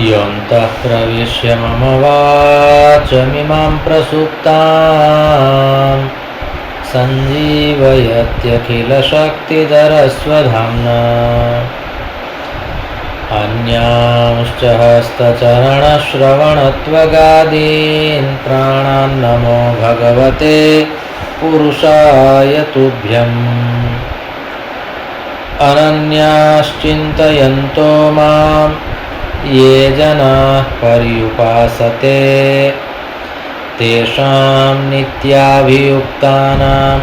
योऽन्तः प्रविश्य मम वाचमिमां प्रसुप्तां सञ्जीवयत्यखिलशक्तिधरस्वधाम्ना अन्यांश्च हस्तचरणश्रवणत्वगादीन् प्राणान् नमो भगवते पुरुषाय तुभ्यम्। अनन्याश्चिन्तयन्तो मां ये जनाः पर्युपासते तेषां नित्याभियुक्तानां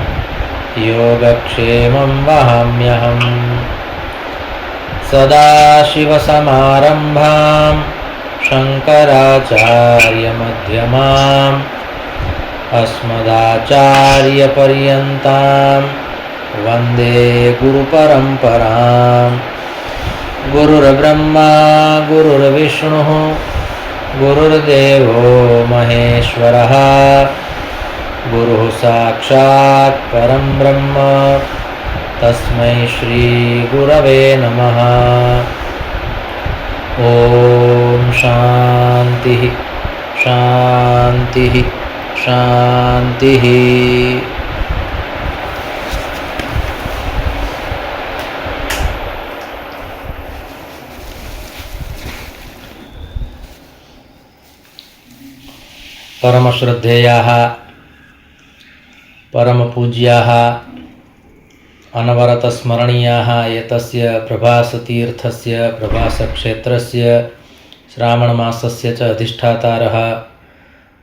योगक्षेमं वहाम्यहम्। सदाशिवसमारम्भां शङ्कराचार्यमध्यमाम् अस्मदाचार्यपर्यन्तां वन्दे गुरुपरम्पराम्। गुरुर्ब्रह्मा गुरुर्विष्णुः गुरुर्देवो महेश्वरः गुरुः साक्षात् परं ब्रह्म तस्मै श्री गुरवे नमः। ओम शांतिः शांतिः शांतिः। परमश्रद्धेयाः परमपूज्याः अनवरतस्मरणीयाः एतस्य प्रभासतीर्थस्य प्रभासक्षेत्रस्य श्रावणमासस्य च अधिष्ठातारः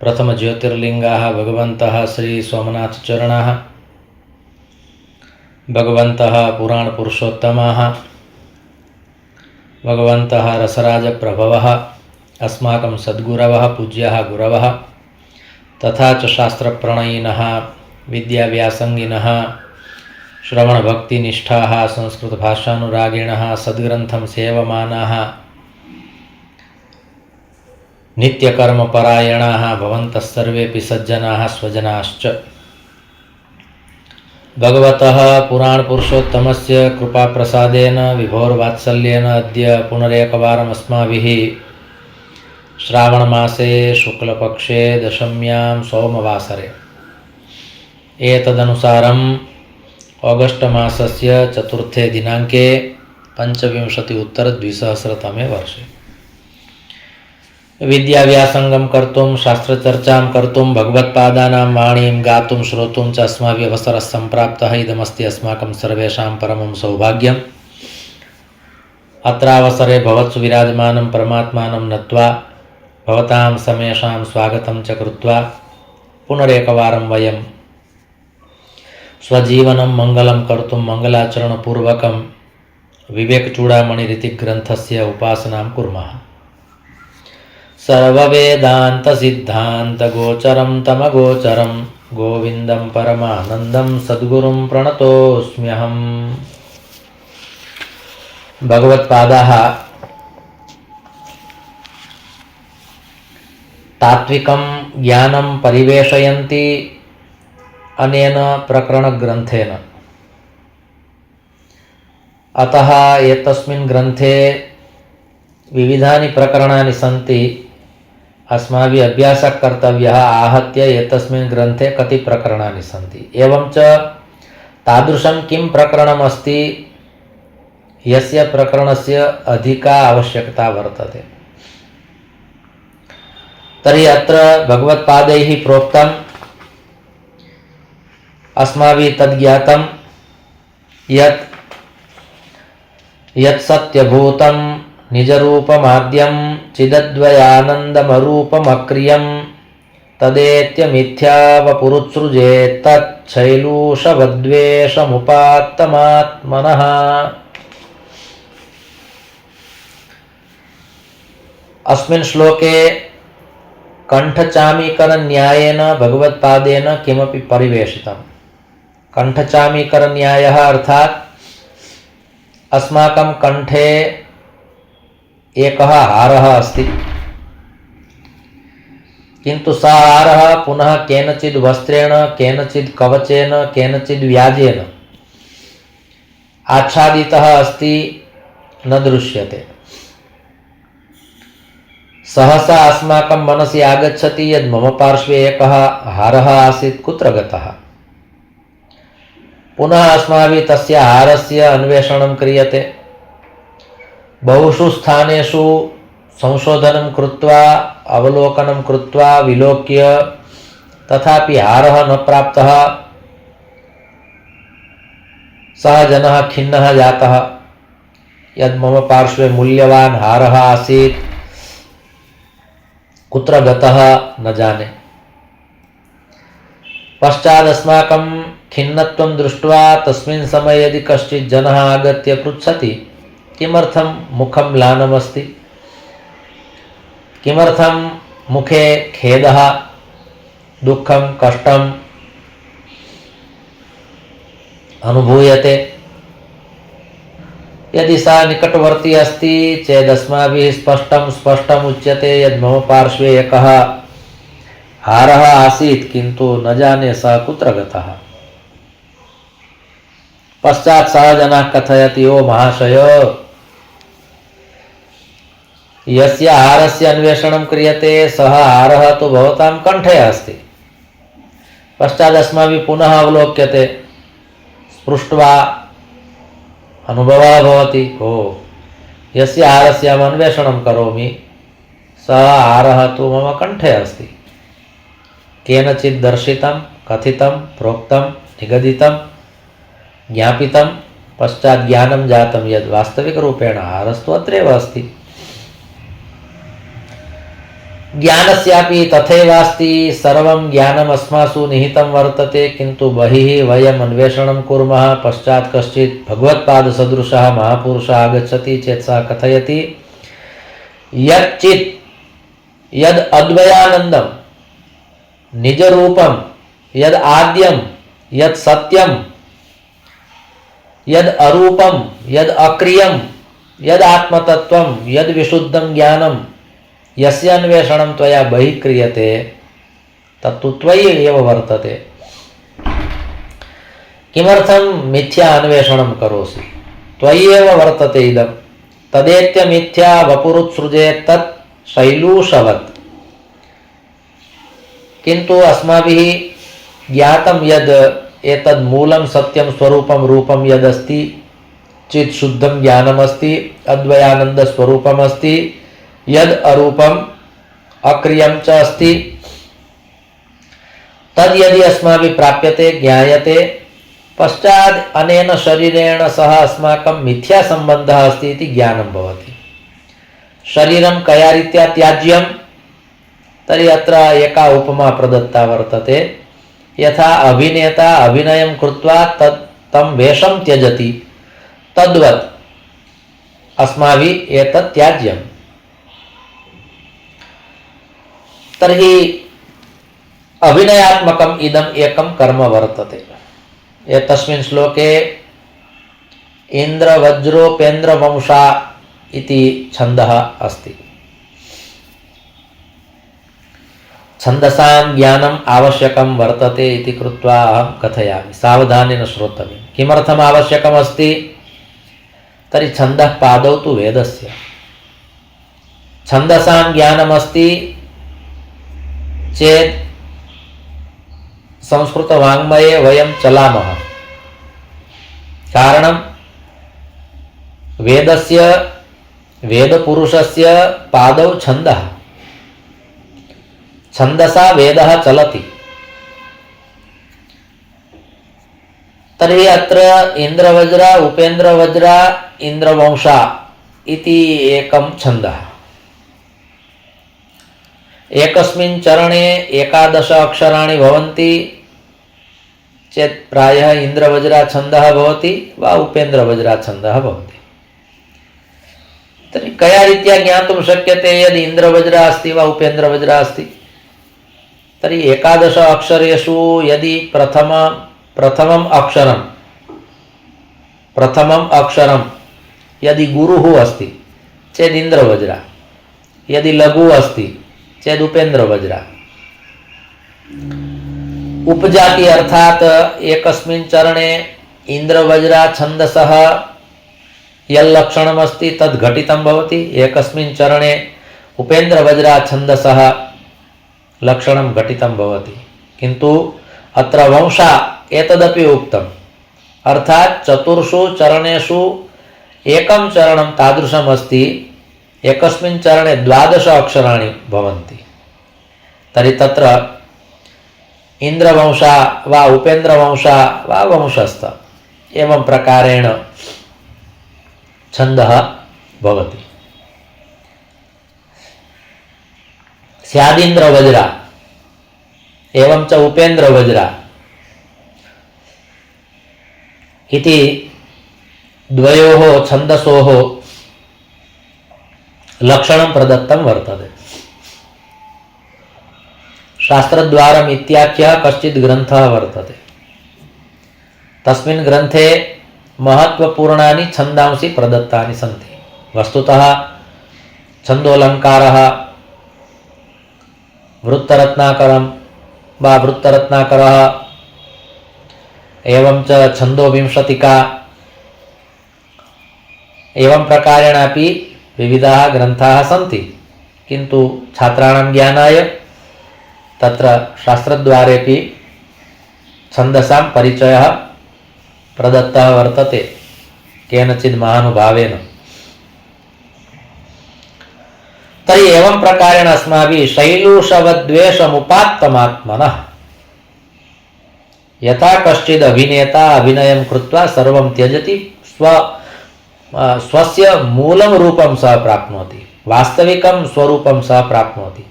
प्रथमज्योतिर्लिङ्गाः भगवन्तः श्री सोमनाथचरणाः भगवन्तः पुराणपुरुषोत्तमाः भगवन्तः रसराजप्रभवः अस्माकं सद्गुरवः पूज्याः गुरवः तथा च शास्त्रप्रणयिनः विद्याव्यासङ्गिनः श्रवणभक्तिनिष्ठाः संस्कृतभाषानुरागिणः सद्ग्रन्थं सेवमानाः नित्यकर्मपरायणाः भवन्तः सर्वेऽपि सज्जनाः स्वजनाश्च। भगवतः पुराणपुरुषोत्तमस्य कृपाप्रसादेन विभोर्वात्सल्येन अद्य पुनरेकवारम् अस्माभिः श्रावणमासे शुक्लपक्षे दशम्यां सोमवासरे एतदनुसारम् ऑगस्ट मासस्य चतुर्थे दिनाङ्के 25-उत्तर-द्विसहस्रतमे वर्षे विद्याव्यासङ्गं कर्तुं शास्त्रचर्चां कर्तुं भगवत्पादानां वाणीं गातुं श्रोतुं च अस्माभिः अवसरः सम्प्राप्तः। इदमस्ति अस्माकं सर्वेषां परमं सौभाग्यम्। अत्रावसरे भवत्सु विराजमानं परमात्मानं नत्वा भवतां समेषां स्वागतं च कृत्वा पुनरेकवारं वयं स्वजीवनं मङ्गलं कर्तुं मङ्गलाचरणपूर्वकं विवेकचूडामणिरिति ग्रन्थस्य उपासनां कुर्मः। सर्ववेदान्तसिद्धान्तगोचरं तमगोचरं गोविन्दं परमानन्दं सद्गुरुं प्रणतोऽस्म्यहम्। भगवत्पादाः तात्विकं ज्ञानं परिवेशयन्ति अनेन प्रकरणग्रन्थेन। अतः एतस्मिन् ग्रन्थे विविधानि प्रकरणानि सन्ति। अस्माभिः अभ्यासः कर्तव्यः आहत्य एतस्मिन् ग्रन्थे कति प्रकरणानि सन्ति, एवं च तादृशं किं प्रकरणमस्ति यस्य प्रकरणस्य अधिका आवश्यकता वर्तते। तर्हि अत्र भगवत्पादैः प्रोक्तम् अस्माभिः तद्ज्ञातं यत् सत्यभूतं निजरूपमाद्यं चिदद्वयानन्दमरूपमक्रियं तदेत्यमिथ्यावपुरुत्सृजेत् तच्छैलूषवद्वेषमुपात्तमात्मनः। अस्मिन् श्लोके कण्ठचामीकरन्यायेन भगवत्पादेन किमपि परिवेशितम्। कण्ठचामीकरन्यायः अर्थात् अस्माकं कण्ठे एकः हारः अस्ति, किन्तु सः हारः पुनः केनचित् वस्त्रेण, केनचित् कवचेन, केनचित् व्याजेन आच्छादितः अस्ति, न दृश्यते। सहसा अस्माकं मनसि आगच्छति यद् मम पार्श्वे एकः हारः आसीत्, कुत्र गतः? पुनः अस्माभिः तस्य हारस्य अन्वेषणं क्रियते। बहुषु स्थानेषु संशोधनं कृत्वा, अवलोकनं कृत्वा, विलोक्य तथापि हारः न प्राप्तः। सः जनः खिन्नः जातः यद् मम पार्श्वे मूल्यवान् हारः आसीत्, कुत्र गतः न जाने। पश्चात् अस्माकं खिन्नत्वं दृष्ट्वा तस्मिन् समये यदि कश्चित् जनः आगत्य पृच्छति किमर्थं मुखं म्लानमस्ति, किमर्थं मुखे खेदः, दुःखं, कष्टम् अनुभूयते, यदि सः निकटवर्ती अस्ति चेदस्माभिः स्पष्टम् उच्यते यद् मम पार्श्वे एकः हारः आसीत्, किन्तु न जाने सः कुत्र गतः। पश्चात् सः जनः कथयति, ओ महाशय, यस्य हारस्य अन्वेषणं क्रियते सः हारः तु भवतां कण्ठे अस्ति। पश्चात् अस्माभिः पुनः अवलोक्यते, स्पृष्ट्वा अनुभवः भवति, ओ यस्य हारस्य अहम् अन्वेषणं करोमि सः हारः तु मम कण्ठे अस्ति। केनचित् दर्शितं, कथितं, प्रोक्तं, निगदितं, ज्ञापितं, पश्चात् ज्ञानं जातं यद् वास्तविकरूपेण हारस्तु अत्रैव अस्ति। ज्ञानस्यापि तथैव अस्ति। सर्वं ज्ञानम् अस्मासु निहितं वर्तते, किन्तु बहिः वयम् अन्वेषणं कुर्मः। पश्चात् कश्चित् भगवत्पादसदृशः महापुरुषः आगच्छति चेत् सः कथयति, यच्चित् यद् अद्वयानन्दं निजरूपं, यद् आद्यं, यद् सत्यं, यद् अरूपं, यद् अक्रियं, यद् आत्मतत्त्वं, यद् विशुद्धं ज्ञानं, यस्य अन्वेषणं त्वया बहिः क्रियते तत्तु त्वयि एव वर्तते। किमर्थं मिथ्या अन्वेषणं करोसि? त्वयि एव वर्तते इदं। तदेत्य मिथ्या वपुरुत्सृजेत् तत् शैलूषवत्। किन्तु अस्माभिः ज्ञातं यद् एतद् मूलं सत्यं स्वरूपं रूपं यदस्ति, चित् शुद्धं ज्ञानमस्ति, अद्वयानन्दस्वरूपमस्ति, यद् अरूपम् अक्रियं च अस्ति, तद् यदि अस्माभिः प्राप्यते, ज्ञायते, पश्चात् अनेन शरीरेण सह अस्माकं मिथ्या सम्बन्धः अस्ति इति ज्ञानं भवति। शरीरं कया रीत्या त्याज्यं? तर्हि अत्र एका उपमा प्रदत्ता वर्तते। यथा अभिनेता अभिनयं कृत्वा तं वेषं त्यजति, तद्वत् अस्माभिः एतत् त्याज्यम्। तर्हि अभिनयात्मकम् इदम् एकं कर्म वर्तते। एतस्मिन् श्लोके इन्द्रवज्रोपेन्द्रवंशा इति छन्दः अस्ति। छन्दसां ज्ञानम् आवश्यकं वर्तते इति कृत्वा अहं कथयामि, सावधानेन श्रोतव्यं। किमर्थम् आवश्यकम् अस्ति? तर्हि छन्दः पादौ तु वेदस्य। छन्दसां ज्ञानमस्ति चेत् संस्कृतवाङ्मये वयं चलामः। कारणं वेदस्य, वेदपुरुषस्य पादौ छन्दः। छन्दसा वेदः चलति। तर्हि अत्र इन्द्रवज्रा, उपेन्द्रवज्रा, इन्द्रवंशा इति एकं छन्दः। एकस्मिन् चरणे 11 अक्षराणि भवन्ति चेत् प्रायः इन्द्रवज्रा छन्दः भवति वा उपेन्द्रवज्रा छन्दः भवति। तर्हि कया रीत्या ज्ञातुं शक्यते यदि इन्द्रवज्रा अस्ति वा उपेन्द्रवज्रा अस्ति? तर्हि 11 अक्षरेषु यदि प्रथमम् अक्षरं यदि गुरुः अस्ति चेदिन्द्रवज्रा, यदि लघु अस्ति चेदुपेन्द्रवज्रा। उपजाति अर्थात एकस्मिन् चरणे इन्द्रवज्रा छन्दसः यल्लक्षणमस्ति तद् घटितं भवति, एकस्मिन् चरणे उपेन्द्रवज्रा छन्दसः लक्षणं घटितं भवति। किन्तु अत्र वंशा एतदपि उक्तम्, अर्थात चतुर्षु चरणेषु एकं चरणं तादृशम् अस्ति एकस्मिन् चरणे 12 अक्षराणि भवन्ति। तर्हि तत्र इन्द्रवंशा वा उपेन्द्रवंशा वा वंशस्थ एवं प्रकारेण छन्दः भवति। स्यादिन्द्रवज्रा एवं च उपेन्द्रवज्रा इति द्वयोः छन्दसोः लक्षणं प्रदत्तं वर्तते। शास्त्रद्वारम् इत्याख्यः कश्चित् ग्रन्थः वर्तते। तस्मिन् ग्रन्थे महत्वपूर्णानि छन्दांसि प्रदत्तानि सन्ति। वस्तुतः छन्दोलङ्कारः वृत्तरत्नाकरं वा वृत्तरत्नाकरः एवं च छन्दोविंशतिका एवं प्रकारेणापि विविधाः ग्रन्थाः सन्ति। किन्तु छात्राणां ज्ञानाय तत्र शास्त्रद्वारेपि छन्दसां परिचयः प्रदत्तः वर्तते केनचित् महानुभावेन। तर्हि एवं प्रकारेण अस्माभिः शैलूषवद्वेषमुपात्तमात्मनः यथा कश्चित् अभिनेता अभिनयं कृत्वा सर्वं त्यजति स्वस्य मूलं रूपं सः प्राप्नोति, वास्तविकं स्वरूपं सः प्राप्नोति।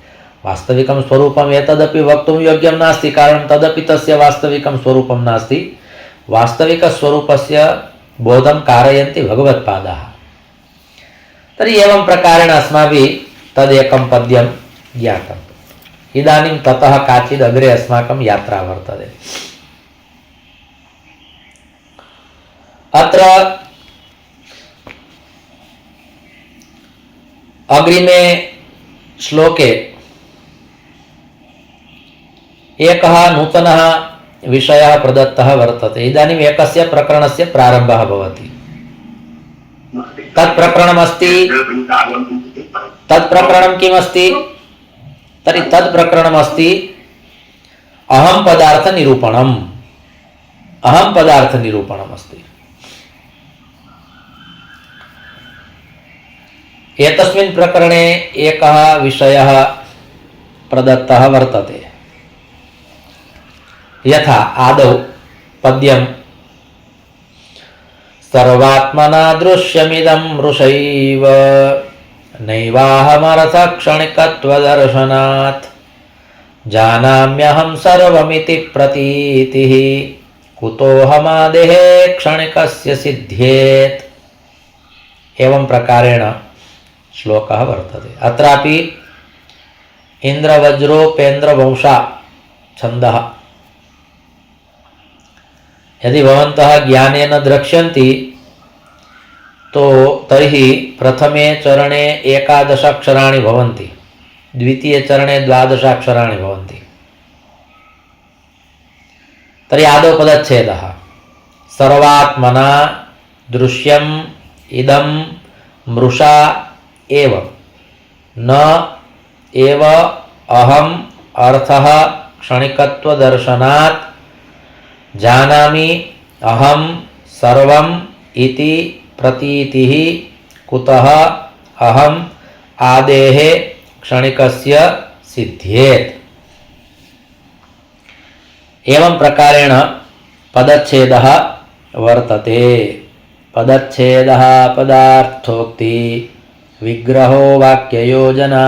वास्तविकं स्वरूपम् एतदपि वक्तुं योग्यं नास्ति, कारणं तदपि तस्य वास्तविकं स्वरूपं नास्ति। वास्तविकस्वरूपस्य बोधं कारयन्ति भगवत्पादाः। तर्हि एवं प्रकारेण अस्माभिः तदेकं पद्यं ज्ञातम्। इदानीं ततः काचित् अग्रे अस्माकं यात्रा वर्तते। अत्र अग्रिमे श्लोके एकः नूतनः विषयः प्रदत्तः वर्तते। इदानीम् एकस्य प्रकरणस्य प्रारम्भः भवति। तत् प्रकरणं किमस्ति? तर्हि तत् प्रकरणमस्ति अहं पदार्थनिरूपणम्। अहं पदार्थनिरूपणमस्ति। एतस्मिन् प्रकरणे एकः विषयः प्रदत्तः वर्तते। यथा आदौ पद्यं सर्वात्मना दृश्यमिदं मृषैव नैवाहमर्थक्षणिकत्वदर्शनात् जानाम्यहं सर्वमिति प्रतीतिः कुतोऽहमादेः क्षणिकस्य सिद्ध्येत्। एवं प्रकारेण श्लोकः वर्तते। अत्रापि इन्द्रवज्रोपेन्द्रवंशा छन्दः। यदि भवन्तः ज्ञानेन द्रक्ष्यन्ति तो तर्हि प्रथमे चरणे 11 अक्षराणि भवन्ति, द्वितीये चरणे 12 अक्षराणि भवन्ति। तर्हि आदौ पदच्छेदः सर्वात्मना दृश्यम् इदं मृषा एव न एव अहम् अर्थः क्षणिकत्वदर्शनात् जानामि अहं सर्वम् इति प्रतीतिः कुतः अहम् आदेः क्षणिकस्य सिद्ध्येत्। एवं प्रकारेण पदच्छेदः वर्तते। पदच्छेदः पदार्थोक्ति विग्रहो वाक्ययोजना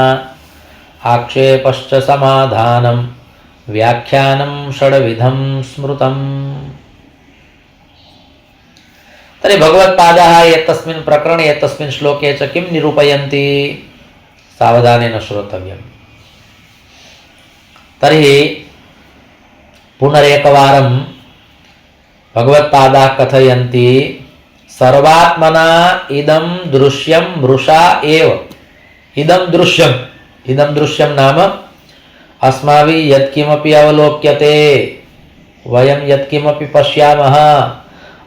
आक्षेपश्च समाधानं व्याख्यानं षड्विधं स्मृतम्। तर्हि भगवत्पादाः एतस्मिन् प्रकरणे एतस्मिन् श्लोके च किं निरूपयन्ति? सावधानेन श्रोतव्यम्। तर्हि पुनरेकवारं भगवत्पादाः कथयन्ति सर्वात्मना इदं दृश्यं मृषा एव। इदं दृश्यं नाम अस्माभिः यत्किमपि अवलोक्यते, वयं यत्किमपि पश्यामः,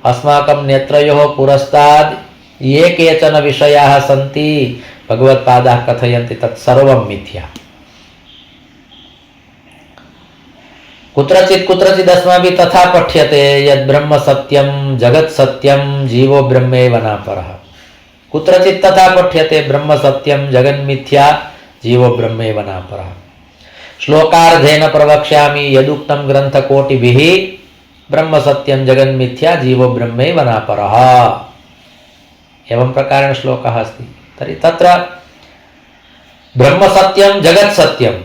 अस्माकं नेत्रयोः पुरस्ताद् ये केचन विषयाः सन्ति भगवत्पादाः कथयन्ति तत्सर्वं मिथ्या। कुत्रचित् अस्माभिः तथा पठ्यते यद् ब्रह्म सत्यं जगत् सत्यं जीवो ब्रह्मेव नापरः। कुत्रचित् तथा पठ्यते ब्रह्म सत्यं जगन्मिथ्या जीवो ब्रह्मेव नापरः। श्लोकार्धेन प्रवक्ष्यामि यदुक्तं ग्रन्थकोटिभिः ब्रह्म सत्यं जगन्मिथ्या जीवो ब्रह्मेव नापरः। एवं प्रकारेण श्लोकः अस्ति। तर्हि तत्र ब्रह्म सत्यं जगत् सत्यम्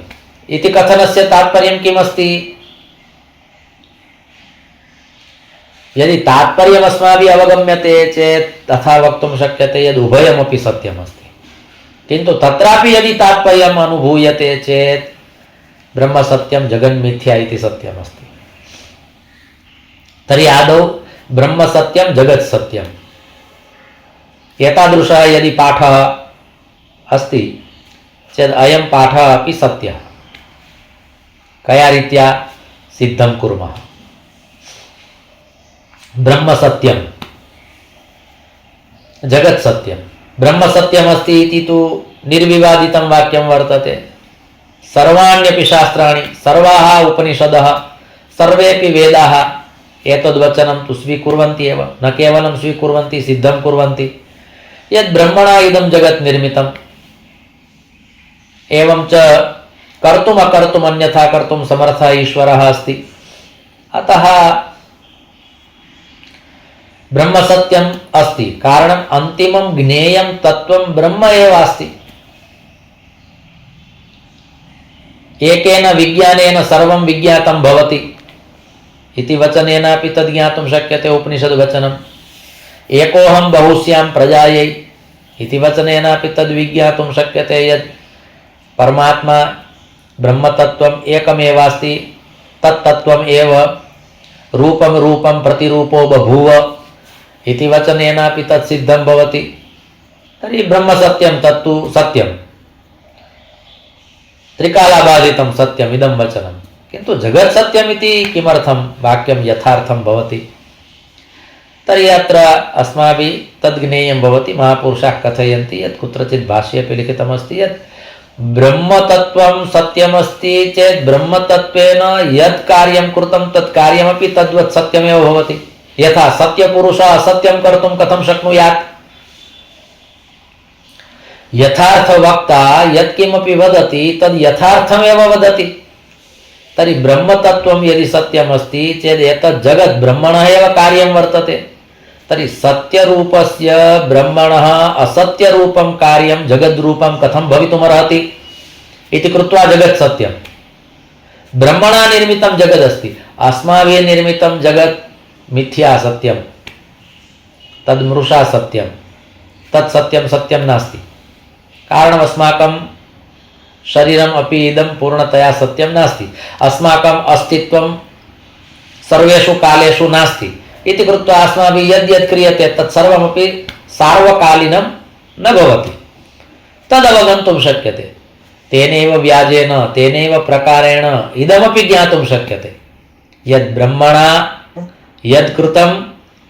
इति कथनस्य तात्पर्यं किमस्ति? यदि तात्पर्यम् अस्माभिः अवगम्यते चेत् तथा वक्तुं शक्यते यद् उभयमपि सत्यमस्ति। किन्तु तत्रापि यदि तात्पर्यम् अनुभूयते चेत् ब्रह्म सत्यं जगन्मिथ्या इति सत्यमस्ति। तर्हि आदौ ब्रह्म सत्यं जगत् सत्यम् एतादृशः यदि पाठः अस्ति चेत् अयं पाठः अपि सत्यः। कया रीत्या सिद्धं कुर्मः? ब्रह्म सत्यं जगत् सत्यं। ब्रह्म सत्यमस्ति इति तु निर्विवादितं वाक्यं वर्तते। सर्वाण्यपि शास्त्राणि, सर्वाः उपनिषदः, सर्वेपि वेदाः एतद्वचनं तु स्वीकुर्वन्ति एव। न केवलं स्वीकुर्वन्ति, सिद्धं कुर्वन्ति यद् ब्रह्मणा इदं जगत् निर्मितम्। एवं च कर्तुम् अकर्तुम् अन्यथा कर्तुं समर्थः ईश्वरः अस्ति। अतः ब्रह्म सत्यम् अस्ति। कारणम् अन्तिमं ज्ञेयं तत्त्वं ब्रह्म एव अस्ति। एकेन विज्ञानेन सर्वं विज्ञातं भवति इति वचनेनापि तद् ज्ञातुं शक्यते। उपनिषद्वचनम् एकोऽहं बहुस्यां प्रजायै इति वचनेनापि तद् विज्ञातुं शक्यते यत् परमात्मा ब्रह्मतत्त्वम् एकमेवास्ति। तत्तत्त्वम् एव रूपं रूपं प्रतिरूपो बभूव इति वचनेनापि तत् सिद्धं भवति। तर्हि ब्रह्म सत्यं तत्तु सत्यं, त्रिकालाबाधितं सत्यम् इदं वचनं। किन्तु जगत् सत्यम् इति किमर्थं वाक्यं यथार्थं भवति? तर्हि अत्र अस्माभिः तद् ज्ञेयं भवति। महापुरुषाः कथयन्ति यत् कुत्रचित् भाष्येपि लिखितमस्ति यत् ब्रह्मतत्त्वं सत्यमस्ति चेत् ब्रह्मतत्त्वेन यत् कार्यं कृतं तत् कार्यमपि तद्वत् सत्यमेव भवति। यथा सत्यपुरुषः असत्यं कर्तुं कथं शक्नुयात्? यथार्थवक्ता यत्किमपि वदति तद् यथार्थमेव वदति। तर्हि ब्रह्मतत्त्वं यदि सत्यमस्ति चेत् एतत् जगत् ब्रह्मणः एव कार्यं वर्तते। तर्हि सत्यरूपस्य ब्रह्मणः असत्यरूपं कार्यं जगद्रूपं कथं भवितुमर्हति इति कृत्वा जगत् सत्यं। ब्रह्मणा निर्मितं जगदस्ति, अस्माभिः निर्मितं जगत् मिथ्या सत्यं, तद् मृषा सत्यं, तत् सत्यं सत्यं नास्ति। कारणम् अस्माकं शरीरम् अपि इदं पूर्णतया सत्यं नास्ति। अस्माकम् अस्तित्वं सर्वेषु कालेषु नास्ति इति कृत्वा अस्माभिः यद् यद् क्रियते तत्सर्वमपि सार्वकालीनं न भवति। तदवगन्तुं शक्यते। तेनैव व्याजेन, तेनैव प्रकारेण इदमपि ज्ञातुं शक्यते यद् ब्रह्मणा यद् कृतं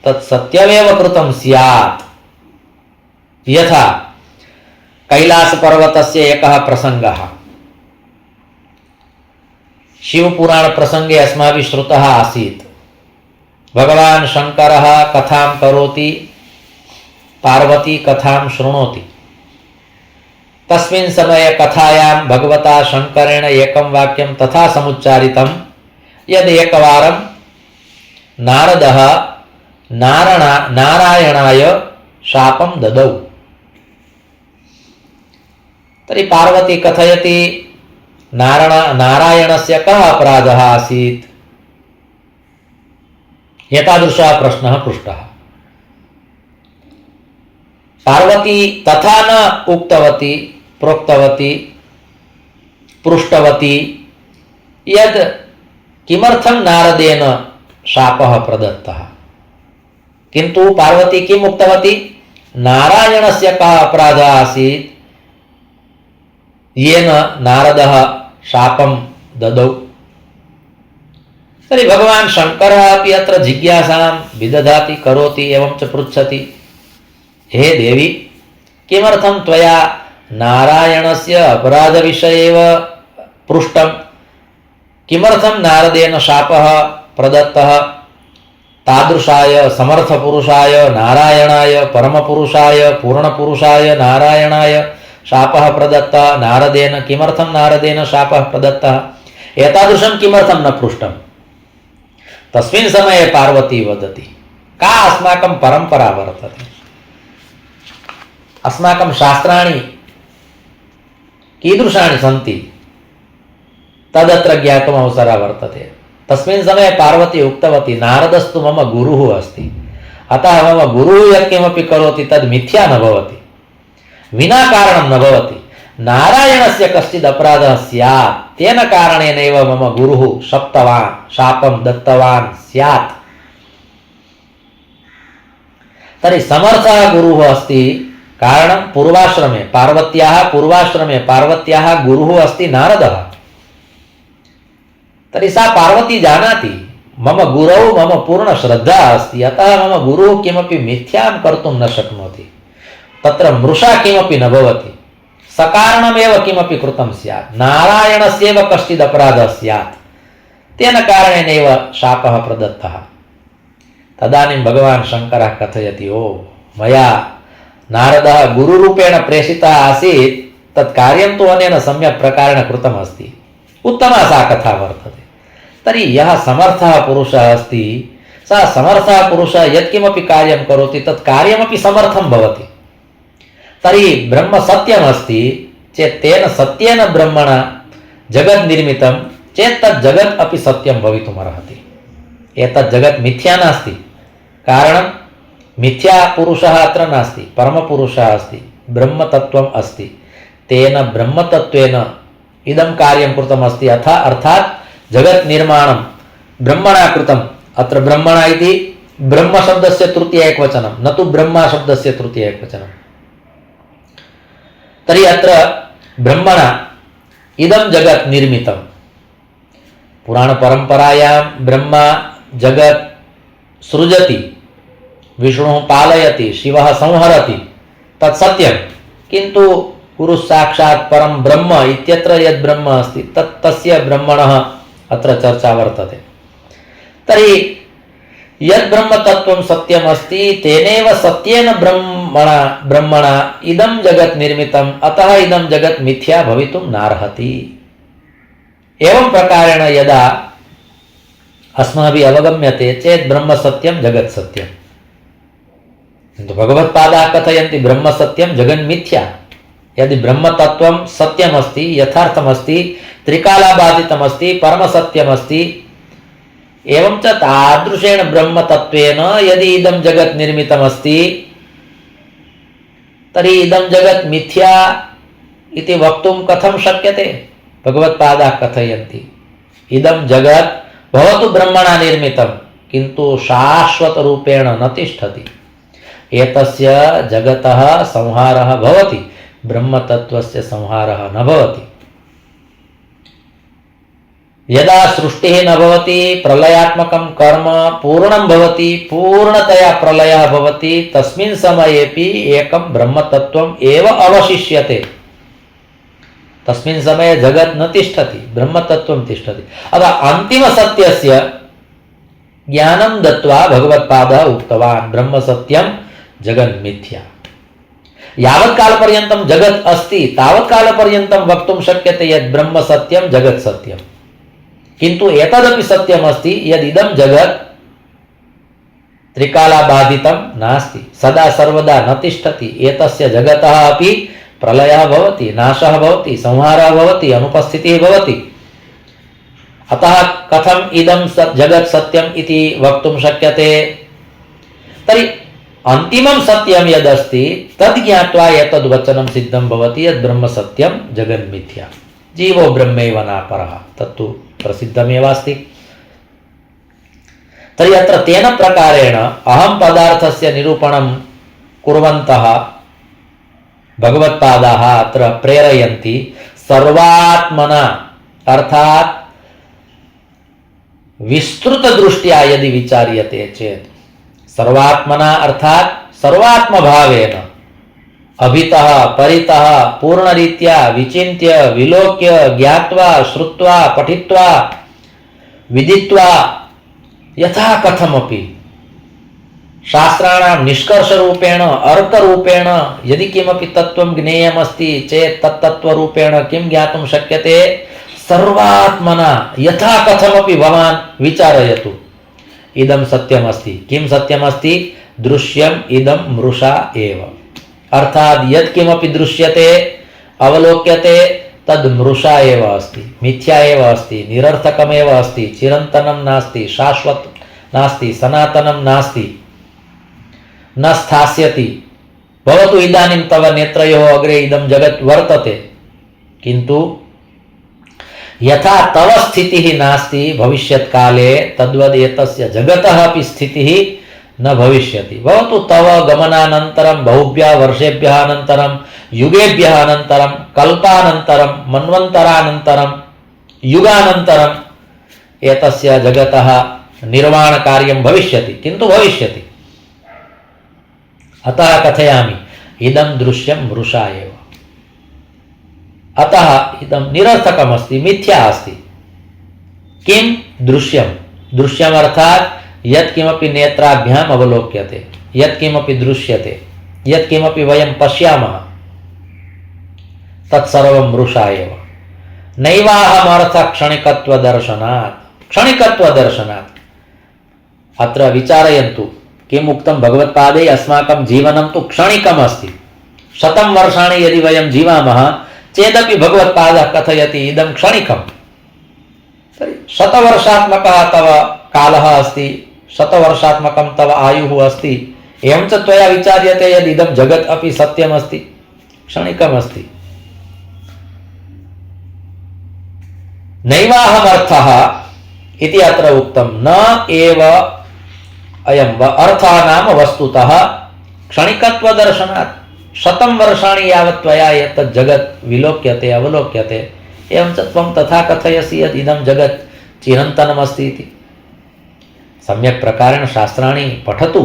तत् सत्यमेव कृतं स्यात्। यथा कैलासपर्वतस्य एकः प्रसङ्गः शिवपुराणप्रसङ्गे अस्माभिः श्रुतः आसीत्। भगवान् शङ्करः कथां करोति, पार्वती कथां शृणोति। तस्मिन् समये कथायां भगवता शङ्करेण एकं वाक्यं तथा समुच्चारितं यद् एकवारं नारदः नारायणाय शापं ददौ। तर्हि पार्वती कथयति नारायणस्य कः अपराधः आसीत्? एतादृशः प्रश्नः पृष्टः। पार्वती तथा न उक्तवती, प्रोक्तवती, पृष्टवती यद् किमर्थं नारदेन शापः प्रदत्तः। किन्तु पार्वती किम् उक्तवती? नारायणस्य कः अपराधः आसीत् येन नारदः शापं ददौ? तर्हि भगवान् शङ्करः अपि अत्र जिज्ञासां विदधाति, करोति, एवं च पृच्छति, हे देवी, किमर्थं त्वया नारायणस्य अपराधविषये एव पृष्टं? किमर्थं नारदेन शापः प्रदत्तः? तादृशाय समर्थपुरुषाय नारायणाय, परमपुरुषाय, पूर्णपुरुषाय नारायणाय शापः प्रदत्तः नारदेन? किमर्थं नारदेन शापः प्रदत्तः? एतादृशं किमर्थं न पृष्टं? तस्मिन् समये पार्वती वदति, का अस्माकं परम्परा वर्तते, अस्माकं शास्त्राणि कीदृशानि सन्ति तदत्र ज्ञातुम् अवसरः वर्तते। तस्मिन् समये पार्वती उक्तवती, नारदस्तु मम गुरुः अस्ति, अतः मम गुरुः यत्किमपि करोति तद् मिथ्या न भवति, विना कारणं न भवति। नारायणस्य कश्चित् अपराधः स्यात्, तेन कारणेनैव मम गुरुः शप्तवान्, शापं दत्तवान् स्यात्। तर्हि समर्थः गुरुः अस्ति, कारणं पूर्वाश्रमे, पार्वत्याः पूर्वाश्रमे पार्वत्याः गुरुः अस्ति नारदः। तर्हि सा पार्वती जानाति मम गुरौ मम पूर्ण श्रद्धा अस्ति, अतः मम गुरुः किमपि मिथ्यां कर्तुं न शक्नोति, तत्र मृषा किमपि न भवति, सकारणमेव किमपि कृतं स्यात्, नारायणस्यैव कश्चित् अपराधः स्यात्, तेन कारणेनैव शापः प्रदत्तः। तदानीं भगवान् शङ्करः कथयति, ओ मया नारदः गुरुरूपेण प्रेषितः आसीत्, तत् कार्यं तु अनेन सम्यक् प्रकारेण कृतमस्ति, उत्तमा सा कथा वर्तते। तर्हि यः समर्थः पुरुषः अस्ति, सः समर्थः पुरुषः यत्किमपि कार्यं करोति तत् कार्यमपि समर्थं भवति। तर्हि ब्रह्म सत्यमस्ति चेत् तेन सत्येन ब्रह्मणा जगत् निर्मितं चेत् तत् जगत् अपि सत्यं भवितुमर्हति। एतत् जगत् मिथ्या नास्ति, कारणं मिथ्या पुरुषः अत्र नास्ति, परमपुरुषः अस्ति, ब्रह्मतत्त्वम् अस्ति, तेन ब्रह्मतत्त्वेन इदं कार्यं कृतमस्ति। अर्थात् जगत् निर्माणं ब्रह्मणा कृतम्। अत्र ब्रह्मणा इति ब्रह्मशब्दस्य तृतीय एकवचनं, न तु ब्रह्मा शब्दस्य तृतीय एकवचनं। तर्हि अत्र ब्रह्मणा इदं जगत् निर्मितं। पुराणपरम्परायां ब्रह्मा जगत् सृजति, विष्णुः पालयति, शिवः संहरति, तत् सत्यं। किन्तु गुरुः साक्षात् परं ब्रह्म इत्यत्र यद् ब्रह्म अस्ति तस्य ब्रह्मणः अत्र चर्चा वर्तते। तर्हि यद् ब्रह्मतत्त्वं सत्यमस्ति तेनैव सत्येन ब्रह्मणा इदं जगत् निर्मितम्, अतः इदं जगत् मिथ्या भवितुं नार्हति। एवं प्रकारेण यदा अस्माभिः अवगम्यते चेत् ब्रह्म सत्यं जगत् सत्यं। किन्तु भगवत्पादाः कथयन्ति ब्रह्म सत्यं जगन्मिथ्या। यदि ब्रह्मतत्त्वं सत्यमस्ति, यथार्थमस्ति, त्रिकालाबाधितमस्ति, परमसत्यमस्ति, एवं च तादृशेन ब्रह्मतत्त्वेन यदि इदं जगत् निर्मितमस्ति तर्हि इदं जगत् मिथ्या इति वक्तुं कथं शक्यते? भगवत्पादाः कथयन्ति इदं जगत् भवतु ब्रह्मणा निर्मितं किन्तु शाश्वतरूपेण न तिष्ठति। एतस्य जगतः संहारः भवति, ब्रह्मतत्त्वस्य संहारः न भवति। यदा सृष्टिः न भवति, प्रलयात्मकं कर्म पूर्णं भवति, पूर्णतया प्रलयः भवति, तस्मिन् समयेपि एकं ब्रह्मतत्त्वम् एव अवशिष्यते। तस्मिन् समये जगत् न तिष्ठति, ब्रह्मतत्त्वं तिष्ठति। अतः अन्तिमसत्यस्य ज्ञानं दत्त्वा भगवत्पादः उक्तवान् ब्रह्मसत्यं जगन्मिथ्या। यावत् कालपर्यन्तं जगत् अस्ति तावत् कालपर्यन्तं वक्तुं शक्यते यत् ब्रह्म सत्यं जगत् सत्यं। किन्तु एतदपि सत्यमस्ति यदिदं जगत् त्रिकालाबाधितं नास्ति, सदा सर्वदा न तिष्ठति। एतस्य जगतः अपि प्रलयः भवति, नाशः भवति, संहारः भवति, अनुपस्थितिः भवति। अतः कथम् इदं जगत् सत्यम् इति वक्तुं शक्यते? तर्हि अन्तिमं सत्यं यदस्ति तद् ज्ञात्वा एतद् वचनं सिद्धं भवति यद् ब्रह्म सत्यं जगन्मिथ्या, जीवो ब्रह्मैव नापरः, तत्तु प्रसिद्धमेव अस्ति। तर्हि अत्र तेन प्रकारेण अहं पदार्थस्य निरूपणं कुर्वन्तः भगवत्पादाः अत्र प्रेरयन्ति सर्वात्मना अर्थात् विस्तृतदृष्ट्या यदि विचार्यते चेत् सर्वात्मना अर्थात् सर्वात्मभावेन अभितः परितः पूर्णरीत्या विचिन्त्य विलोक्य ज्ञात्वा श्रुत्वा पठित्वा विदित्वा यथा कथमपि शास्त्राणां निष्कर्षरूपेण अर्करूपेण यदि किमपि तत्त्वं ज्ञेयमस्ति चेत् तत्तत्त्वरूपेण किं ज्ञातुं शक्यते सर्वात्मना यथा कथमपि भवान् विचारयतु इदं सत्यमस्ति किं सत्यमस्ति दृश्यम् इदं मृषा एव अर्थात् यत् किमपि दृश्यते अवलोक्यते तद् मृषा एव अस्ति मिथ्या एव अस्ति निरर्थकमेव अस्ति चिरन्तनं नास्ति शाश्वत नास्ति सनातनं नास्ति न स्थास्यति भवतु इदानीं तव नेत्रयोः अग्रे इदं जगत् वर्तते किन्तु यथा तव स्थितिः नास्ति भविष्यत्काले तद्वद् एतस्य जगतः अपि स्थितिः न भविष्यति भवतु तव गमनानन्तरं बहुभ्यः वर्षेभ्यः अनन्तरं युगेभ्यः अनन्तरं कल्पानन्तरं मन्वन्तरानन्तरं युगानन्तरं एतस्य जगतः निर्माणकार्यं भविष्यति किन्तु भविष्यति अतः कथयामि इदं दृश्यं मृषा एव अतः इदं निरर्थकमस्ति मिथ्या अस्ति किं दृश्यं दृश्यम् अर्थात् यत् किमपि नेत्राभ्याम् अवलोक्यते यत् किमपि दृश्यते यत् किमपि वयं पश्यामः तत्सर्वं मृषा एव नैवाहमर्थक्षणिकत्वदर्शनात् क्षणिकत्वदर्शनात् अत्र विचारयन्तु किम् उक्तं भगवत्पादे अस्माकं जीवनं तु क्षणिकमस्ति 100 वर्षाणि यदि वयं जीवामः चेदपि भगवत्पादः कथयति इदं क्षणिकं 100 वर्षात्मकः तव कालः अस्ति 100 वर्षात्मकं तव आयुः अस्ति एवं च त्वया विचार्यते यद् इदं जगत् अपि सत्यमस्ति क्षणिकमस्ति नैवाहमर्थः इति अत्र उक्तं न एव अयम् अर्थः नाम वस्तुतः क्षणिकत्वदर्शनात् 100 वर्षाणि यावत् त्वया एतत् जगत् विलोक्यते अवलोक्यते एवं च त्वं तथा कथयसि यत् इदं जगत् चिरन्तनमस्ति इति सम्यक् प्रकारेण शास्त्राणि पठतु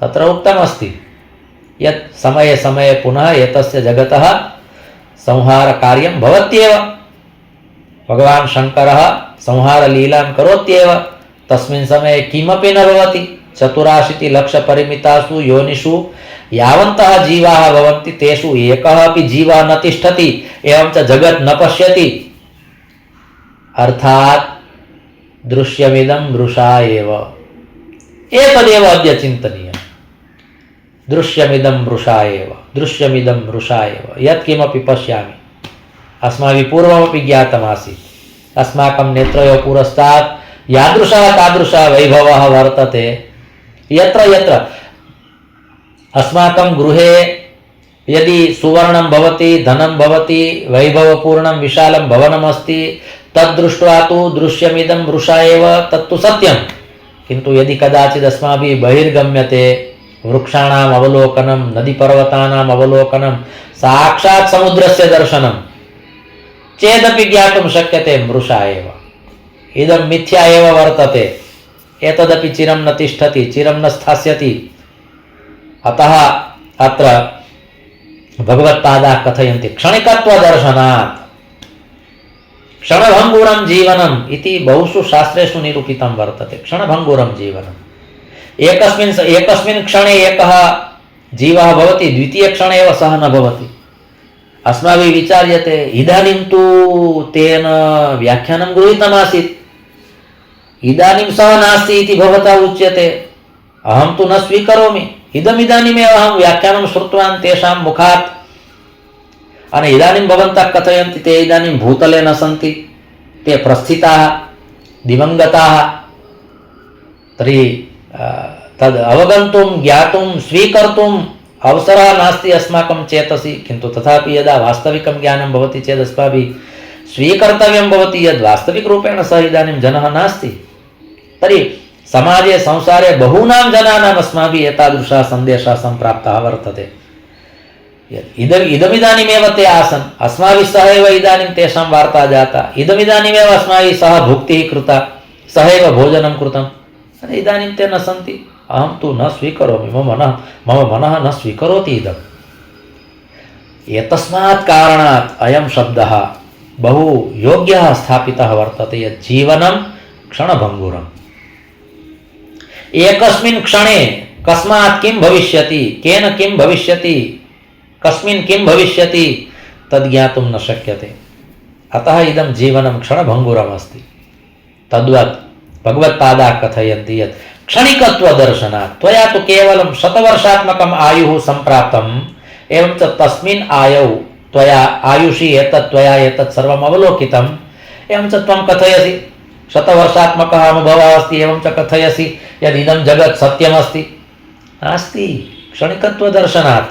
तत्र उक्तमस्ति यत् समये समये पुनः एतस्य जगतः संहारकार्यं भवत्येव भगवान् शङ्करः संहारलीलां करोत्येव तस्मिन् समये किमपि न भवति 84 लक्षपरिमितासु योनिषु यावन्तः जीवाः भवन्ति तेषु एकः अपि जीवः न तिष्ठति एवं च जगत् न पश्यति अर्थात् दृश्यमिदं मृषा एव एतदेव अद्य चिन्तनीयम् दृश्यमिदं मृषा एव दृश्यमिदं मृषा एव यत् किमपि पश्यामि अस्माभिः पूर्वमपि ज्ञातमासीत् अस्माकं नेत्रयोः पुरस्तात् यादृशः तादृशः वैभवः वर्तते यत्र यत्र अस्माकं गृहे यदि सुवर्णं भवति धनं भवति वैभवपूर्णं विशालं भवनमस्ति तद्दृष्ट्वा तु दृश्यमिदं मृषा एव तत्तु सत्यं किन्तु यदि कदाचित् अस्माभिः बहिर्गम्यते वृक्षाणाम् अवलोकनं नदीपर्वतानाम् अवलोकनं साक्षात् समुद्रस्य दर्शनं चेदपि ज्ञातुं शक्यते मृषा एव इदं मिथ्या एव वर्तते एतदपि चिरं न तिष्ठति चिरं न स्थास्यति अतः अत्र भगवत्पादाः कथयन्ति क्षणिकत्वदर्शनात् क्षणभङ्गुरं जीवनम् इति बहुषु शास्त्रेषु निरूपितं वर्तते क्षणभङ्गुरं जीवनम् एकस्मिन् क्षणे एकः जीवः भवति द्वितीयक्षणे एव सः न भवति अस्माभिः विचार्यते इदानीं तु तेन व्याख्यानं गृहीतमासीत् इदानीं सः नास्ति इति भवता उच्यते अहं तु न स्वीकरोमि इदमिदानीमेव अहं व्याख्यानं श्रुतवान् तेषां मुखात् अने इदानीं भवन्तः कथयन्ति ते इदानीं भूतले न सन्ति ते प्रस्थिताः दिवङ्गताः तर्हि तद् अवगन्तुं ज्ञातुं स्वीकर्तुम् अवसरः नास्ति अस्माकं चेतसि किन्तु तथापि यदा वास्तविकं ज्ञानं भवति चेत् अस्माभिः स्वीकर्तव्यं भवति यद् वास्तविकरूपेण सः इदानीं जनः नास्ति तर्हि समाजे संसारे बहूनां जनानाम् अस्माभिः एतादृशः सन्देशः सम्प्राप्तः वर्तते। इदमिदानीमेव ते आसन्, अस्माभिः सह एव इदानीं तेषां वार्ता जाता, इदमिदानीमेव अस्माभिः सह भुक्तिः कृता, सह एव भोजनं कृतम्, इदानीं ते न सन्ति, अहं तु न स्वीकरोमि, मम मनः न स्वीकरोति इदम्। एतस्मात् कारणात् अयं शब्दः बहु योग्यः स्थापितः वर्तते यत् जीवनं क्षणभङ्गुरम्। एकस्मिन् क्षणे कस्मात् किं भविष्यति, केन किं भविष्यति, कस्मिन् किं भविष्यति तद् ज्ञातुं न शक्यते। अतः इदं जीवनं क्षणभङ्गुरम् अस्ति। तद्वत् भगवत्पादाः कथयन्ति यत् क्षणिकत्वदर्शनात् त्वया तु केवलं शतवर्षात्मकम् आयुः सम्प्राप्तम्, एवं च तस्मिन् आयौ त्वया आयुषि त्वया एतत् सर्वम् अवलोकितम्, एवं च त्वं कथयसि शतवर्षात्मकः अनुभवः अस्ति, एवं च कथयसि यद् इदं जगत् सत्यमस्ति। नास्ति, क्षणिकत्वदर्शनात्।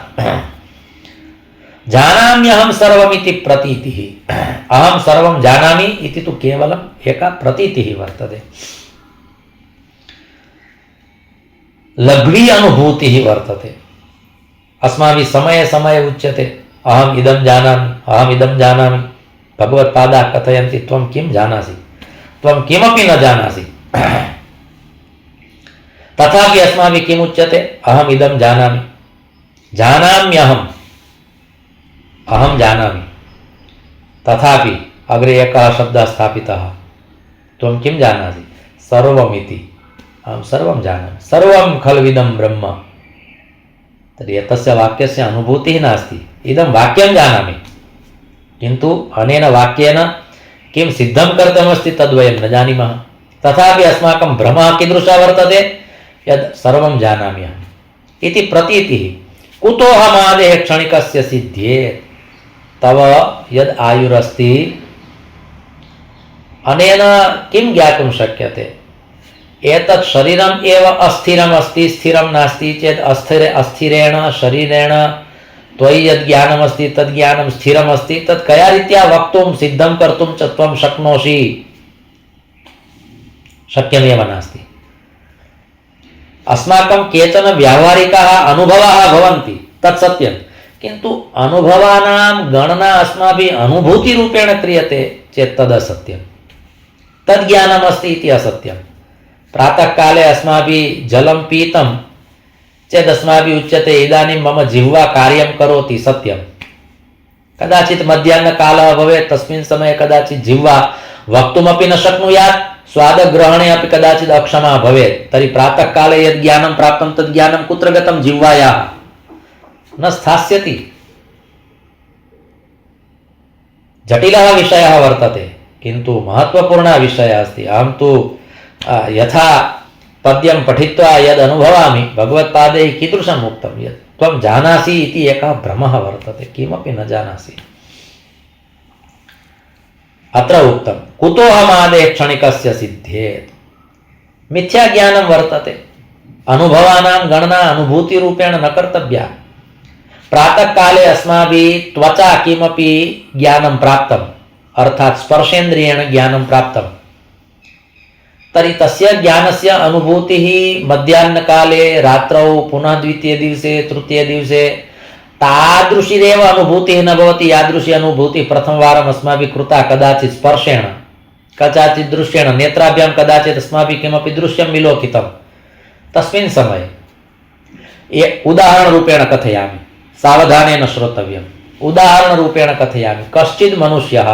जानाम्यहं सर्वमिति प्रतीतिः, अहं सर्वं जानामि इति तु केवलम् एका प्रतीतिः वर्तते, लघ्वी अनुभूतिः वर्तते। अस्माभिः समये समये उच्यते अहम् इदं जानामि, अहम् इदं जानामि। भगवत्पादाः कथयन्ति त्वं किं जानासि, त्वं किमपि न जानासि। तथापि अस्माभिः किम् उच्यते, अहम् इदं जानामि, जानाम्यहम्, अहं जानामि। तथापि अग्रे एकः शब्दः स्थापितः, त्वं किं जानासि, सर्वमिति, अहं सर्वं जानामि, सर्वं खल्विदं ब्रह्म। तर्हि एतस्य वाक्यस्य अनुभूतिः नास्ति। इदं वाक्यं जानामि, किन्तु अनेन वाक्येन किं सिद्धं कर्तव्यमस्ति तद्वयं न जानीमः। तथापि अस्माकं भ्रमः कीदृशः वर्तते, यद् सर्वं जानामि अहम् इति प्रतीतिः। कुतोऽहमादेः क्षणिकस्य सिद्ध्येत्, तव यद् आयुरस्ति अनेन किं ज्ञातुं शक्यते, एतत् शरीरम् एव अस्थिरम् अस्ति, स्थिरं नास्ति चेत् अस्थिरेण शरीरेण त्वयि यद् ज्ञानमस्ति तद् ज्ञानं स्थिरमस्ति, तत् कया रीत्या वक्तुं सिद्धं कर्तुं च त्वं शक्नोषि, शक्यमेव नास्ति। अस्माकं केचन व्यावहारिकाः अनुभवाः भवन्ति, तत् सत्यं, किन्तु अनुभवानां गणना अस्माभिः अनुभूतिरूपेण क्रियते चेत् तदसत्यं, तद् ज्ञानमस्ति इति असत्यं। प्रातःकाले अस्माभिः जलं पीतं चेत् अस्माभिः उच्यते इदानीं मम जिह्वा कार्यं करोति, सत्यं। कदाचित् मध्याह्नकालः भवेत्, तस्मिन् समये कदाचित् जिह्वा वक्तुमपि न शक्नुयात्, स्वादग्रहणे अपि कदाचित् अक्षमा भवेत्। तर्हि प्रातःकाले यद् ज्ञानं प्राप्तं तद् ज्ञानं कुत्र गतं, जिह्वायाः न स्थास्यति। जटिलः विषयः वर्तते, किन्तु महत्त्वपूर्णः विषयः अस्ति। अहं तु यथा पद्यं पठित्वा यद् अनुभवामि, भगवत्पादैः कीदृशम् उक्तं यत् त्वं जानासि इति एकः भ्रमः वर्तते, किमपि न जानासि। अत्र उक्तं कुतोऽहमादेः क्षणिकस्य सिद्ध्येत्, मिथ्याज्ञानं वर्तते, अनुभवानां गणना अनुभूतिरूपेण न कर्तव्या। प्रातःकाले अस्माभिः त्वचा किमपि ज्ञानं प्राप्तम्, अर्थात् स्पर्शेन्द्रियेण ज्ञानं प्राप्तं, तर्हि तस्य ज्ञानस्य अनुभूतिः मध्याह्नकाले, रात्रौ, पुनः द्वितीयदिवसे, तृतीयदिवसे तादृशीरेव अनुभूतिः न भवति, यादृशी अनुभूतिः प्रथमवारम् अस्माभिः कृता, कदाचित् स्पर्शेण, कदाचित् दृश्येण, नेत्राभ्यां कदाचित् अस्माभिः किमपि दृश्यं विलोकितं। तस्मिन् समये उदाहरणरूपेण कथयामि, सावधानेन श्रोतव्यम्। उदाहरणरूपेण कथयामि, कश्चित् मनुष्यः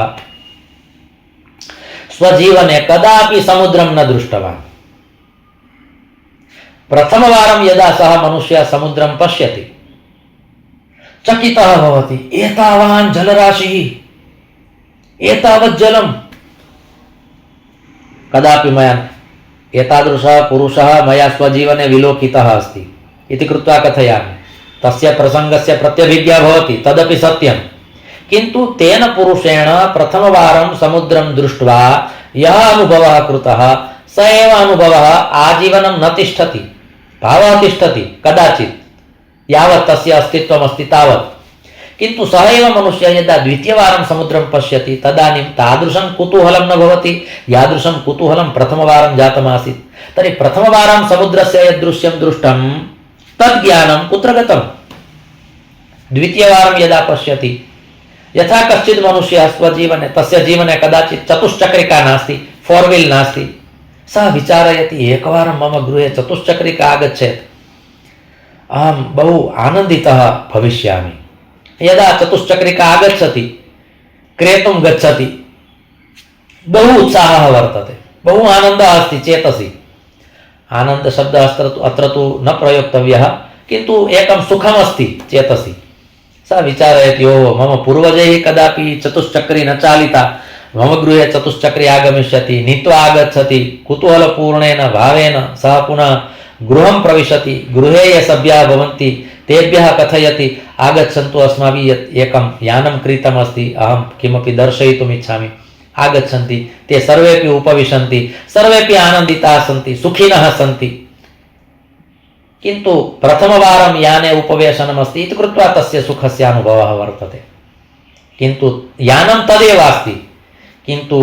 स्वजीवने कदापि समुद्रं न दृष्टवान्। प्रथमवारं यदा सः मनुष्यः समुद्रं पश्यति, चकितः भवति, एतावान् जलराशिः, एतावत् जलं, कदापि मया एतादृशः पुरुषः मया स्वजीवने विलोकितः अस्ति इति कृत्वा कथयामि। तस्य प्रसङ्गस्य प्रत्यभिज्ञा भवति, तदपि सत्यं, किन्तु तेन पुरुषेण प्रथमवारं समुद्रं दृष्ट्वा यः अनुभवः कृतः, स एव अनुभवः आजीवनं न तिष्ठति, भावः तिष्ठति कदाचित्, यावत् तस्य अस्तित्वमस्ति तावत्, किन्तु सः एव मनुष्यः यदा द्वितीयवारं समुद्रं पश्यति तदानीं तादृशं कुतूहलं न भवति यादृशं कुतूहलं प्रथमवारं जातमासीत्। तर्हि प्रथमवारं समुद्रस्य यद् दृश्यं दृष्टं तद् ज्ञानं कुत्र गतं? द्वितीयवारं यदा पश्यति, यथा कश्चित् मनुष्यः स्वजीवने तस्य जीवने कदाचित् चतुश्चक्रिका नास्ति, 4 व्हील् नास्ति, सः विचारयति एकवारं मम गृहे चतुश्चक्रिका आगच्छेत्, अहं बहु आनन्दितः भविष्यामि। यदा चतुश्चक्रिका आगच्छति, क्रेतुं गच्छति, बहु उत्साहः वर्तते, बहु आनन्दः अस्ति चेतसि। आनन्दशब्दः अत्र तु न प्रयोक्तव्यः, किन्तु एकं सुखमस्ति चेतसि। सः विचारयति, ओ मम पूर्वजैः कदापि चतुश्चक्री न चालिता, मम गृहे चतुश्चक्री आगमिष्यति, नीत्वा आगच्छति, कुतूहलपूर्णेन भावेन सः पुनः गृहं प्रविशति, गृहे ये सभ्याः भवन्ति तेभ्यः कथयति, आगच्छन्तु अस्माभिः यत् एकं यानं क्रीतमस्ति, अहं किमपि दर्शयितुम् इच्छामि। आगच्छन्ति, ते सर्वेपि उपविशन्ति, सर्वेपि आनन्दिताः सन्ति, सुखिनः सन्ति। किन्तु प्रथमवारं याने उपवेशनमस्ति इति कृत्वा तस्य सुखस्य अनुभवः वर्तते, किन्तु यानं तदेव अस्ति, किन्तु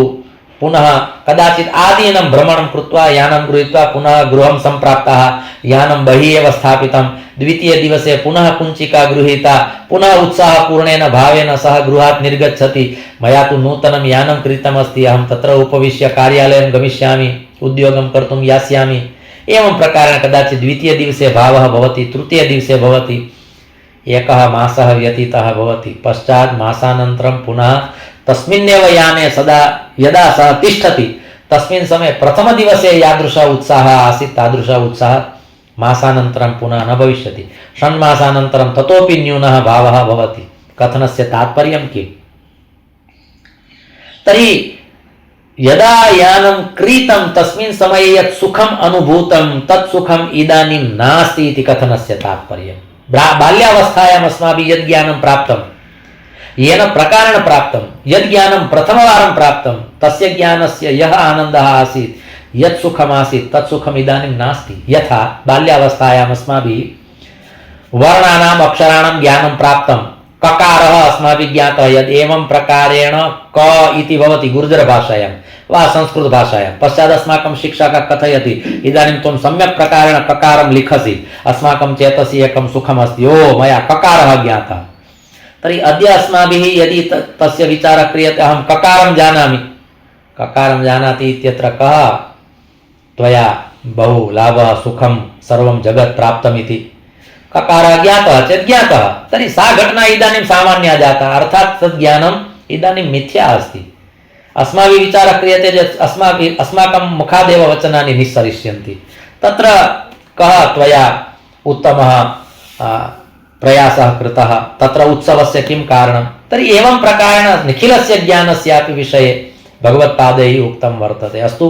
पुनः कदाचित् आदीनं भ्रमणं कृत्वा यानं गृहीत्वा पुनः गृहं सम्प्राप्तः, यानं बहिः एव स्थापितं, द्वितीयदिवसे पुनः कुञ्चिका गृहीता, पुनः उत्साहपूर्णेन भावेन सः गृहात् निर्गच्छति, मया तु नूतनं यानं क्रीतमस्ति, अहं तत्र उपविश्य कार्यालयं गमिष्यामि, उद्योगं कर्तुं यास्यामि। एवं प्रकारेण कदाचित् द्वितीयदिवसे भावः भवति, तृतीयदिवसे भवति, एकः मासः व्यतीतः भवति, पश्चात् मासानन्तरं पुनः तस्मिन्नेव याने सदा यदा सः तिष्ठति तस्मिन् समये प्रथमदिवसे यादृशः उत्साहः आसीत् तादृशः उत्साहः मासानन्तरं पुनः न भविष्यति, षण्मासानन्तरं ततोपि न्यूनः भावः भवति। कथनस्य तात्पर्यं किम्? तर्हि यदा यानं क्रीतं तस्मिन् समये यत् सुखम् अनुभूतं तत् सुखम् इदानीं नास्ति इति कथनस्य तात्पर्यं। बाल्यावस्थायाम् अस्माभिः यद् ज्ञानं प्राप्तं, येन प्रकारेण प्राप्तं, यद् ज्ञानं प्रथमवारं प्राप्तं, तस्य ज्ञानस्य यः आनन्दः आसीत्, यत् सुखमासीत् तत् सुखम् इदानीं नास्ति। यथा बाल्यावस्थायाम् अस्माभिः वर्णानाम् अक्षराणां ज्ञानं प्राप्तं, ककारः अस्माभिः ज्ञातः यद् एवं प्रकारेण क इति भवति गुर्जरभाषायां वा संस्कृतभाषायां। पश्चात् अस्माकं शिक्षकः कथयति, इदानीं त्वं सम्यक् प्रकारेण ककारं लिखसि, अस्माकं चेतसि एकं सुखमस्ति, ओ मया ककारः ज्ञातः। तर्हि अद्य अस्माभिः यदि तस्य विचारः क्रियते, अहं ककारं जानामि, ककारं जानाति इत्यत्र कः त्वया बहु लाभः सुखं सर्वं जगत् प्राप्तमिति, ककारः ज्ञातः चेत् ज्ञातः, तर्हि सा घटना इदानीं सामान्या जाता, अर्थात् तद् ज्ञानम् इदानीं मिथ्या अस्ति। अस्माभिः विचारः क्रियते चेत् अस्माकं मुखादेव वचनानि निस्सरिष्यन्ति, तत्र कः त्वया उत्तमः प्रयासः कृतः, तत्र उत्सवस्य किं कारणं? तर्हि एवं प्रकारेण निखिलस्य ज्ञानस्यापि विषये भगवत्पादैः उक्तं वर्तते। अस्तु,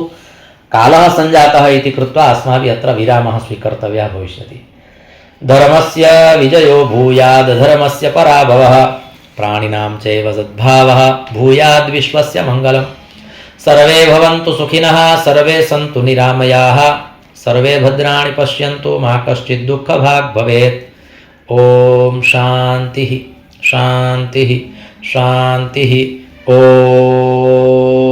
कालः सञ्जातः इति कृत्वा अस्माभिः अत्र विरामः स्वीकर्तव्यः भविष्यति। धर्मस्य विजयो भूयाद् धर्मस्य पराभवः, प्राणिनां चैव सद्भावः भूयाद् विश्वस्य मङ्गलम्। सर्वे भवन्तु सुखिनः, सर्वे सन्तु निरामयाः, सर्वे भद्राणि पश्यन्तु, मा कश्चित् दुःखभाग् भवेत्। ओम शांति शांति शांति। ओम।